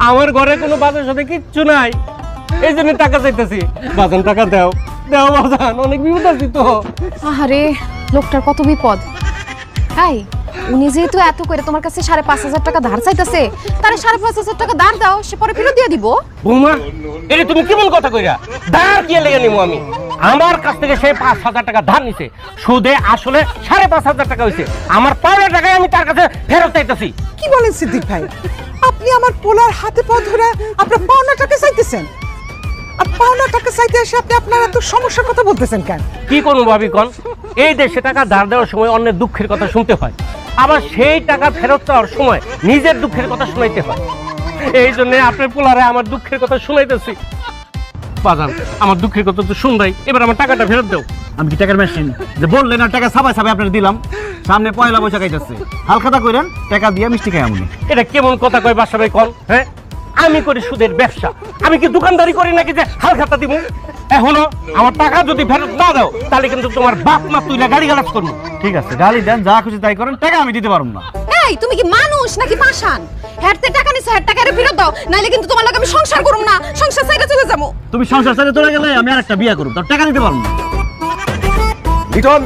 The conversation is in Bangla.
আমার ঘরে কোনো বাজার সাথে কিচ্ছু নাই, এই জন্য টাকা চাইতেছি। বাজান টাকা দাও, দাও বাজান, অনেক বিপদ আছি তো। আরে লোকটার কত বিপদ। এই উনি যেহেতু এত করে তোমার কাছে 5,500 টাকা ধার চাইতেছে, তারে 5,500 টাকা ধার দাও, সে পরে ফেরত দিয়ে দিব। বৌমা এটা তুমি কেমন কথা কইরা? ধার কি লেগে নিবো আমি? আমার কাছ থেকে সে 5,000 টাকা ধার নিছে, সুদে আসলে 5,500 টাকা হয়েছে। আমার পাওনা টাকায় আমি তার কাছে ফেরত চাইতেছি। কি বলেন সিদ্দিক ভাই, আপনি আমার পোলার হাতে পা ধরে আপনার পাওনা টাকা চাইতেছেন? আর পাওনা টাকা চাইতে এসে আপনি আপনার এত সমস্যার কথা বলতেছেন কেন? কি করবো ভাবি কন? এই দেশে টাকা ধার দেওয়ার সময় অন্যের দুঃখের কথা শুনতে হয়, আবার সেই টাকা ফেরত দেওয়ার সময় নিজের দুঃখের কথা শুনাইতে হয়। এই জন্য আপনার পোলারে আমার দুঃখের কথা শুনাইতেছি। বাজান আমার দুঃখের কথা তো শুনরাই, এবার আমার টাকাটা ফেরত দাও। আমি কি টাকার মেশিন যে বললেন আর টাকা ছাপাই ছাপাই আপনার দিলাম? সামনে পয়লা বৈশাখ আইতাছে, হালখাতা কইরেন, টাকা দিয়ে মিষ্টি খাই আমনি। এটা কেমন কথা কয় বাসা ভাই কন? হ্যাঁ আমি করি সুদের ব্যবসা, আমি কি দোকানদারি করি নাকি যে হালখাতা দিব? এখনো আমার টাকা যদি ফেরত না দাও তাহলে কিন্তু তোমার বাপ মা তুইলা গাড়ি গালাজ করবো। ঠিক আছে, গালি দেন, যা খুশি তাই করেন, টাকা আমি দিতে পারবো না। এই তুমি কি মানুষ নাকি পাষাণ? হেরতে টাকা নিছে, হের টাকা ফেরত দাও, নাইলে কিন্তু তোমার লগে আমি সংসার করব না, সংসার ছেড়ে চলে যাবো। তুমি সংসার ছেড়ে চলে গেলে আমি আরেকটা বিয়ে করব, তার টাকা দিতে পারবো না। লিটন